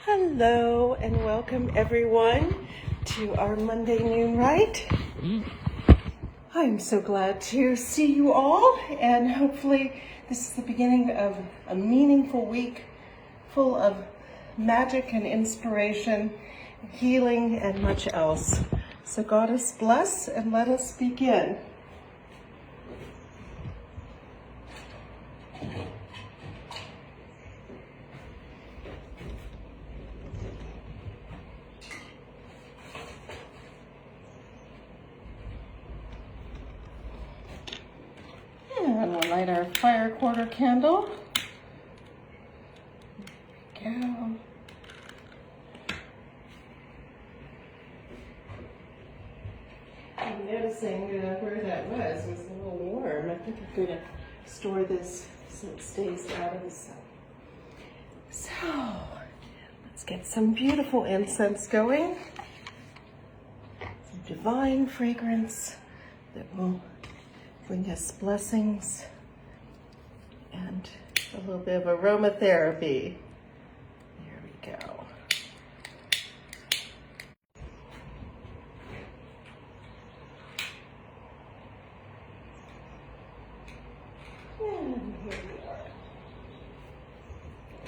Hello and welcome everyone to our Monday Noon Right. I'm so glad to see you all, and hopefully this is the beginning of a meaningful week full of magic and inspiration, healing and much else. So Goddess bless and let us begin. And we'll light our fire quarter candle. There we go. I'm noticing where that was a little warm. I think I'm going to store this so it stays out of the sun. So, let's get some beautiful incense going. Some divine fragrance that will bring us blessings and a little bit of aromatherapy. There we go. And here we are.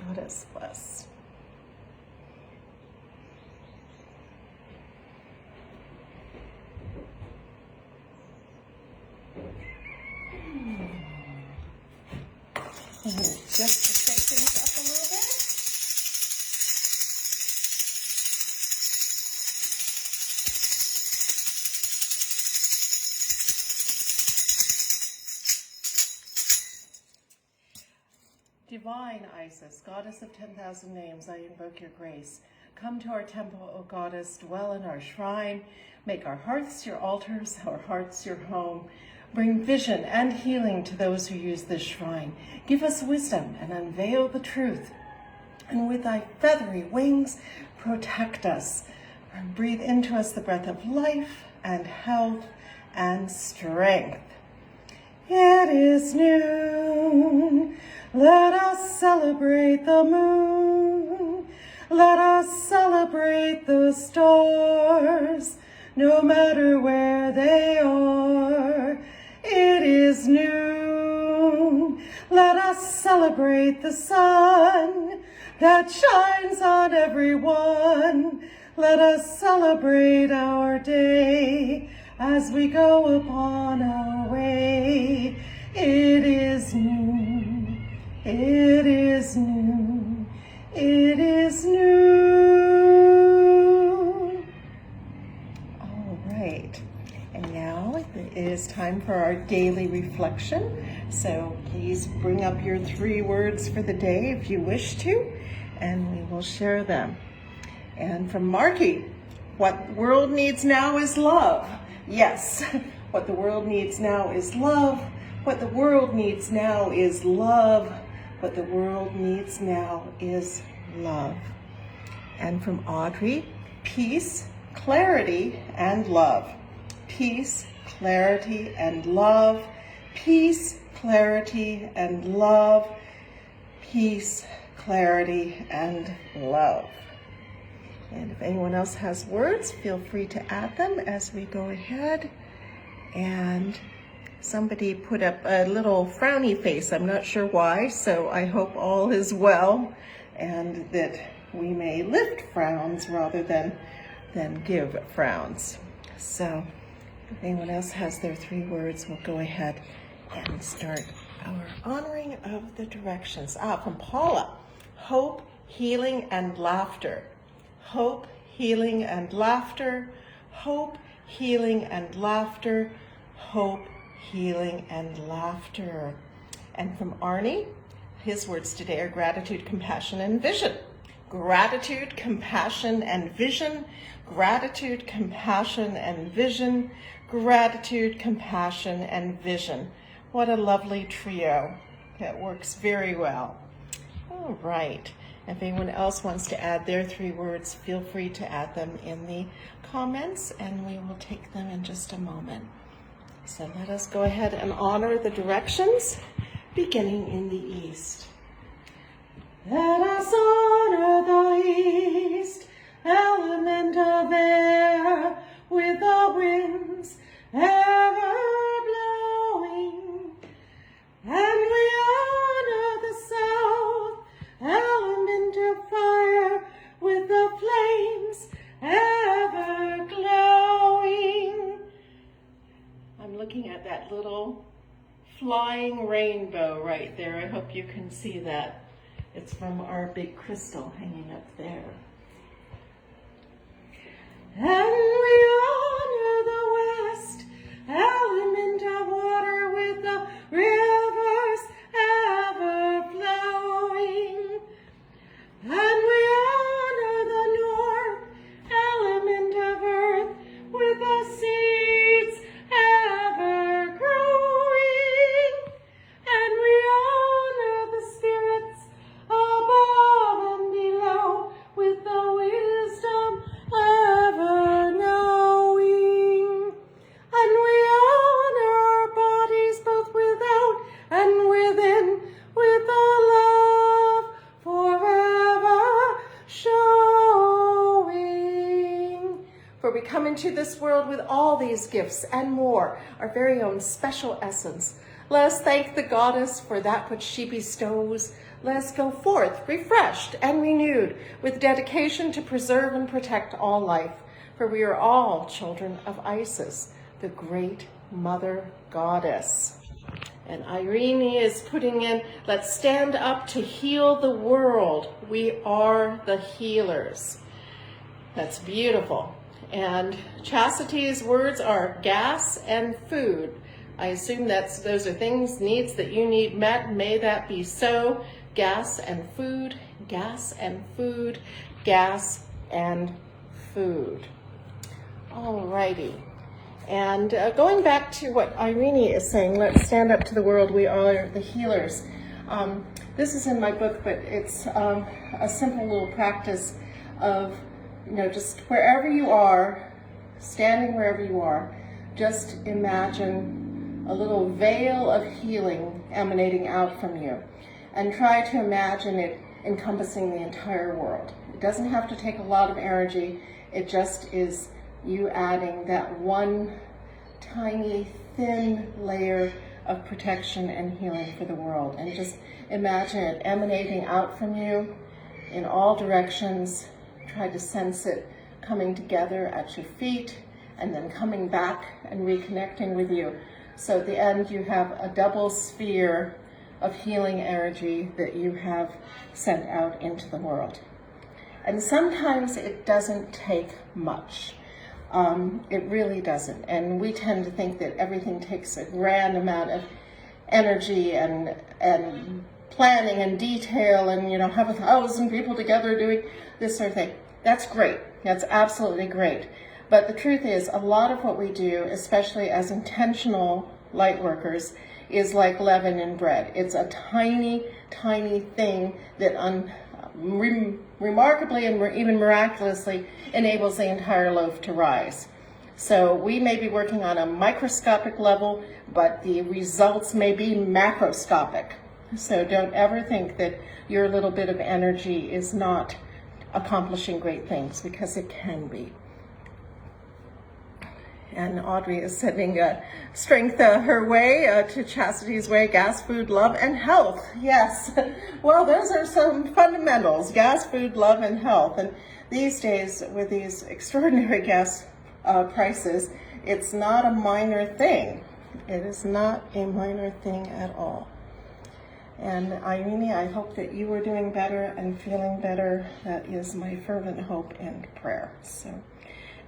Goddess bless. And just to shake things up a little bit. Divine Isis, Goddess of 10,000 names, I invoke your grace. Come to our temple, O Goddess, dwell in our shrine. Make our hearths your altars, our hearts your home. Bring vision and healing to those who use this shrine. Give us wisdom and unveil the truth. And with thy feathery wings, protect us. And breathe into us the breath of life and health and strength. It is noon. Let us celebrate the moon. Let us celebrate the stars, no matter where they are. It is noon. Let us celebrate the sun that shines on everyone. Let us celebrate our day as we go upon our way. It is noon. It is noon. It is noon. All right. And now it is time for our daily reflection. So please bring up your 3 words for the day if you wish to, and we will share them. And from Marky, what the world needs now is love. Yes, what the world needs now is love. What the world needs now is love. What the world needs now is love. And from Audrey, peace, clarity, and love. Peace, clarity, and love. Peace, clarity, and love. Peace, clarity, and love. And if anyone else has words, feel free to add them as we go ahead. And somebody put up a little frowny face. I'm not sure why, so I hope all is well and that we may lift frowns rather than give frowns. So if anyone else has their 3 words, we'll go ahead and start our honoring of the directions. From Paula, hope, healing, and laughter. Hope, healing, and laughter. Hope, healing, and laughter. Hope, healing, and laughter. And from Arnie, his words today are gratitude, compassion, and vision. Gratitude, compassion, and vision. Gratitude, compassion, and vision. Gratitude, compassion, and vision. What a lovely trio. That works very well. All right. If anyone else wants to add their 3 words, feel free to add them in the comments, and we will take them in just a moment. So let us go ahead and honor the directions, beginning in the east. Let us honor the flying rainbow right there. I hope you can see that. It's from our big crystal hanging up there. And we honor the West, element of water with the rivers ever flowing. And we honor the North, element of earth with the seeds ever growing. And we honor the spirits above and below with the wisdom ever knowing. And we honor our bodies both without and within with the love forever showing. For we come into this world with all these gifts and more, our very own special essence. Let us thank the goddess for that which she bestows. Let us go forth refreshed and renewed with dedication to preserve and protect all life. For we are all children of Isis, the great mother goddess. And Irene is putting in, let's stand up to heal the world. We are the healers. That's beautiful. And Chastity's words are gas and food. I assume those are things, needs that you need met. May that be so. Gas and food, gas and food, gas and food. Alrighty. And going back to what Irene is saying, let's stand up to the world, we are the healers. This is in my book, but it's a simple little practice of, just wherever you are, standing wherever you are, just imagine a little veil of healing emanating out from you. And try to imagine it encompassing the entire world. It doesn't have to take a lot of energy. It just is you adding that one tiny, thin layer of protection and healing for the world. And just imagine it emanating out from you in all directions. Try to sense it coming together at your feet and then coming back and reconnecting with you. So at the end, you have a double sphere of healing energy that you have sent out into the world. And sometimes it doesn't take much. It really doesn't. And we tend to think that everything takes a grand amount of energy and planning and detail and, have 1,000 people together doing this sort of thing. That's great. That's absolutely great. But the truth is, a lot of what we do, especially as intentional light workers, is like leaven in bread. It's a tiny, tiny thing that remarkably and even miraculously enables the entire loaf to rise. So we may be working on a microscopic level, but the results may be macroscopic. So don't ever think that your little bit of energy is not accomplishing great things, because it can be. And Audrey is sending strength her way to Chastity's way, gas, food, love, and health. Yes, well, those are some fundamentals, gas, food, love, and health. And these days, with these extraordinary gas prices, it's not a minor thing. It is not a minor thing at all. And Irene, I hope that you are doing better and feeling better. That is my fervent hope and prayer.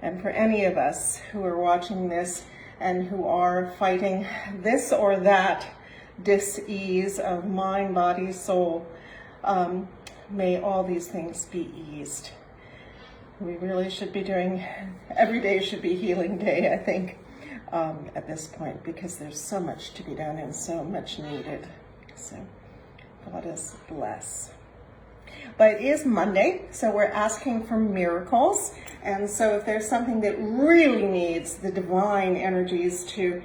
And for any of us who are watching this and who are fighting this or that dis-ease of mind, body, soul, may all these things be eased. We really should be every day should be healing day, I think, at this point, because there's so much to be done and so much needed. So God is bless. But it is Monday, so we're asking for miracles. And so if there's something that really needs the divine energies to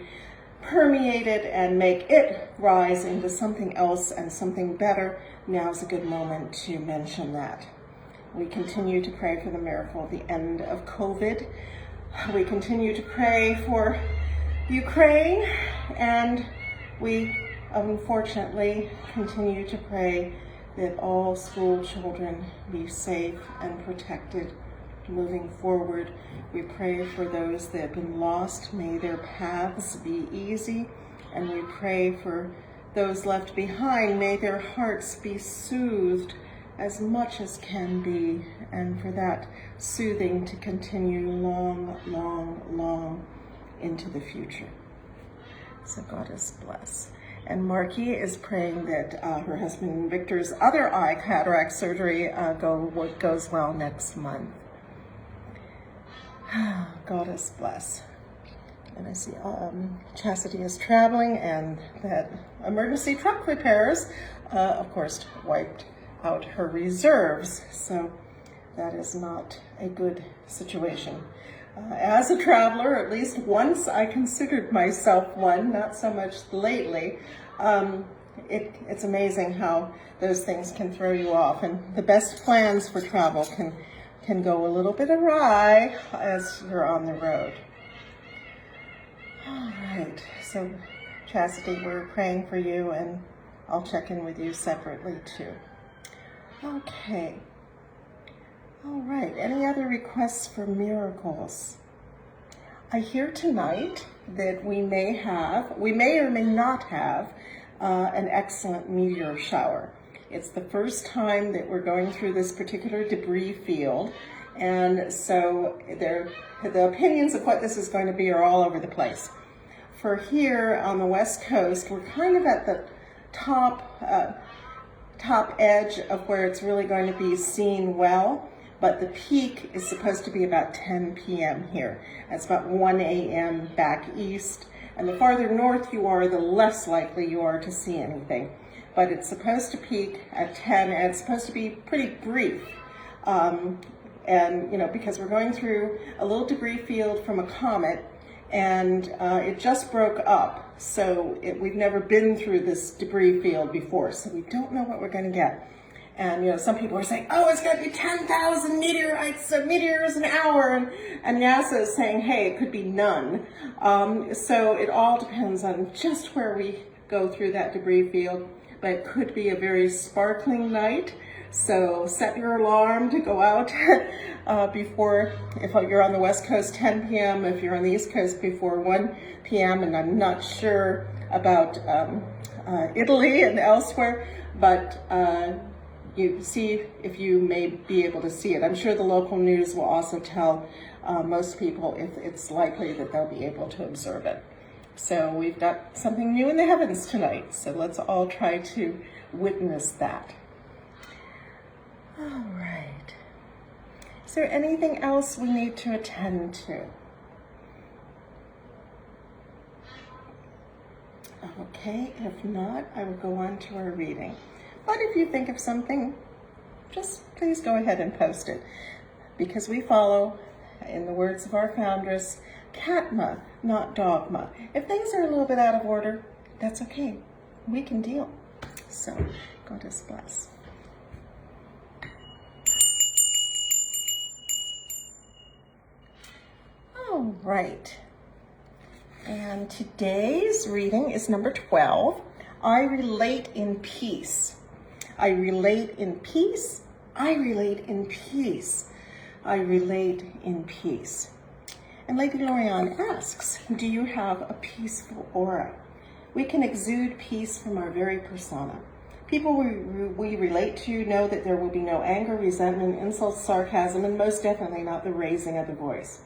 permeate it and make it rise into something else and something better, now's a good moment to mention that. We continue to pray for the miracle of the end of COVID. We continue to pray for Ukraine, and we unfortunately continue to pray that all school children be safe and protected moving forward. We pray for those that have been lost. May their paths be easy. And we pray for those left behind. May their hearts be soothed as much as can be, and for that soothing to continue long, long, long into the future. So Goddess bless. And Marky is praying that her husband Victor's other eye cataract surgery goes well next month. Goddess bless. And I see Chastity is traveling, and that emergency truck repairs, of course, wiped out her reserves. So that is not a good situation. As a traveler, at least once I considered myself one, not so much lately. It's amazing how those things can throw you off, and the best plans for travel can go a little bit awry as you're on the road. All right, so Chastity, we're praying for you, and I'll check in with you separately too. Okay. All right, any other requests for miracles? I hear tonight that we may or may not have an excellent meteor shower. It's the first time that we're going through this particular debris field, and so the opinions of what this is going to be are all over the place. For here on the West Coast, we're kind of at the top edge of where it's really going to be seen well, but the peak is supposed to be about 10 p.m. here. It's about 1 a.m. back east, and the farther north you are, the less likely you are to see anything. But it's supposed to peak at 10, and it's supposed to be pretty brief. And, because we're going through a little debris field from a comet, and it just broke up. So we've never been through this debris field before, so we don't know what we're going to get. And, some people are saying, oh, it's going to be 10,000 meteors an hour. And NASA is saying, hey, it could be none. So it all depends on just where we go through that debris field. But it could be a very sparkling night. So set your alarm to go out before, if you're on the West Coast, 10 p.m., if you're on the East Coast, before 1 p.m. And I'm not sure about Italy and elsewhere, but you see if you may be able to see it. I'm sure the local news will also tell most people if it's likely that they'll be able to observe it. So we've got something new in the heavens tonight, so let's all try to witness that. All right. Is there anything else we need to attend to? Okay, if not, I will go on to our reading. But if you think of something, just please go ahead and post it, because we follow, in the words of our foundress, Katma, not dogma. If things are a little bit out of order, that's okay. We can deal. So, Goddess bless. All right. And today's reading is number 12. I relate in peace. I relate in peace. I relate in peace. I relate in peace. And Lady Lorianne asks, do you have a peaceful aura? We can exude peace from our very persona. People we relate to know that there will be no anger, resentment, insults, sarcasm, and most definitely not the raising of the voice.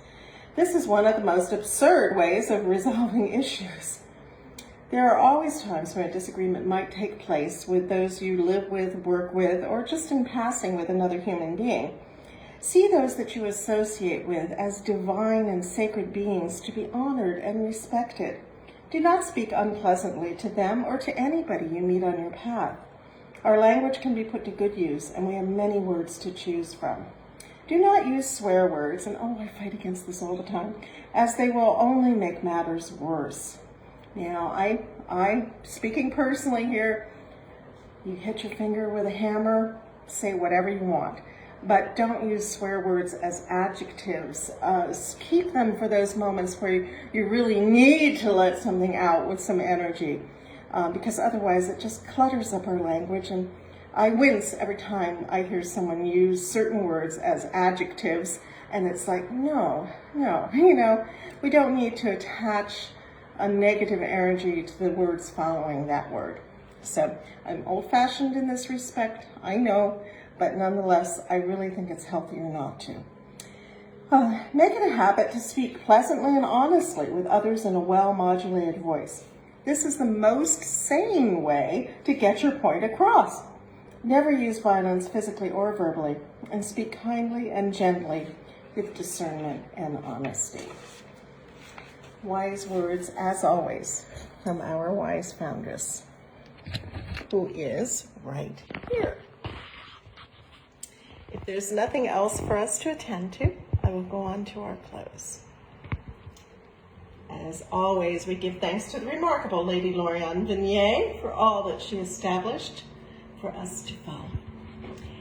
This is one of the most absurd ways of resolving issues. There are always times when a disagreement might take place with those you live with, work with, or just in passing with another human being. See those that you associate with as divine and sacred beings to be honored and respected. Do not speak unpleasantly to them or to anybody you meet on your path. Our language can be put to good use, and we have many words to choose from. Do not use swear words, and I fight against this all the time, as they will only make matters worse. Now, I speaking personally here, you hit your finger with a hammer, say whatever you want, but don't use swear words as adjectives. Keep them for those moments where you really need to let something out with some energy, because otherwise it just clutters up our language, and I wince every time I hear someone use certain words as adjectives, and it's like, no, we don't need to attach a negative energy to the words following that word. So I'm old-fashioned in this respect, I know, but nonetheless, I really think it's healthier not to. Make it a habit to speak pleasantly and honestly with others in a well-modulated voice. This is the most sane way to get your point across. Never use violence physically or verbally, and speak kindly and gently with discernment and honesty. Wise words, as always, from our wise foundress, who is right here. If there's nothing else for us to attend to, I will go on to our close. As always, we give thanks to the remarkable Lady Lorianne Vanier for all that she established for us to follow.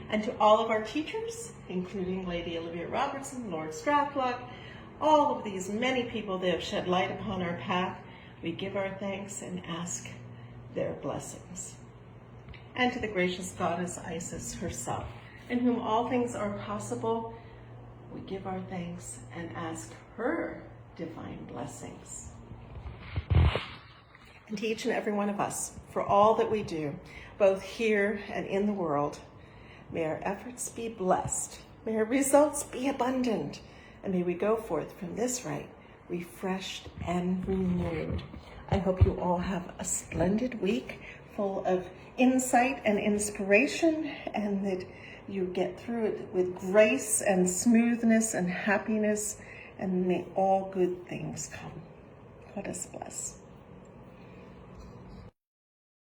And to all of our teachers, including Lady Olivia Robertson, Lord Strathlock, all of these many people that have shed light upon our path, we give our thanks and ask their blessings. And to the gracious goddess Isis herself, in whom all things are possible, we give our thanks and ask her divine blessings. And to each and every one of us, for all that we do, both here and in the world, may our efforts be blessed, may our results be abundant, and may we go forth from this rite refreshed and renewed. I hope you all have a splendid week full of insight and inspiration, and that you get through it with grace and smoothness and happiness, and may all good things come. Let us bless.